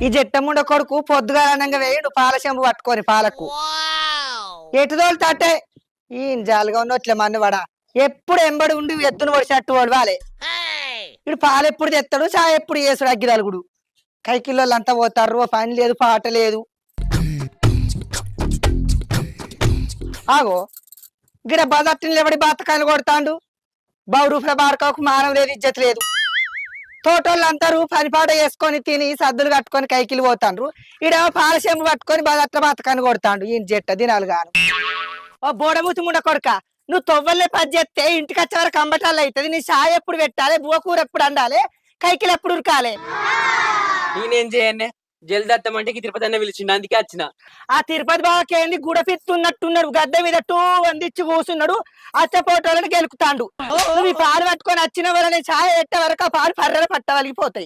ఈ జట్టముండ కొడుకు పొద్దుగాలనంగా వేయండు పాల చెంబు పట్టుకొని పాలకు ఎటు తోలుతాటే ఈ జాలుగా ఉన్నట్లే మన్నవాడ ఎప్పుడు ఎంబడి ఉండి ఎత్తును పొడిచినట్టు ఒడవాలి ఇప్పుడు పాలు ఎప్పుడు తెస్తాడు చాయ్ ఎప్పుడు చేసుడు అగ్గిదలుగుడు కైకిల్లోళ్ళు అంతా పోతారు పని లేదు పాట లేదు ఆగో గిడ బజార్ని ఎవడి బాతకాయలు కొడతాండు బౌరూఫ్ల బారకాకు మానవ లేదు ఇజ్జత్ లేదు తోటోళ్ళు అందరూ పనిపాట వేసుకొని తిని సద్దులు కట్టుకొని కైకిలు పోతాండ్రు ఈడేమో పాల చెంబు పట్టుకొని బజార్ల బాతకాన్ని కొడతాండు ఈయన జట్ట దినాలు గాను ఓ బోడబూతి ముండ కొడక నువ్వు తొవ్వలే పని చేస్తే ఇంటికి వచ్చే వరకు అంబటాలు అవుతుంది నీ చాయ్ ఎప్పుడు పెట్టాలి బువ్వకూర ఎప్పుడు అండాలి కైకిలు ఎప్పుడు ఉరకాలి నేనేం చేయన్నే జల్దత్తం అంటే తిరుపతి అన్న పిలిచిండు అందుకే వచ్చిన ఆ తిరుపతి బాబాకేంది గుడపిస్తున్నట్టున్నాడు గద్దె మీద టూ వందిచ్చి కూర్చున్నాడు అచ్చ పోటోలను గెలుకుతాండు నువ్వు ఈ పాలు పట్టుకొని వచ్చిన వల్ల చాయ్ పెట్టే వరకు ఆ పాలు పర్రెల పట్టవలిగిపోతాయి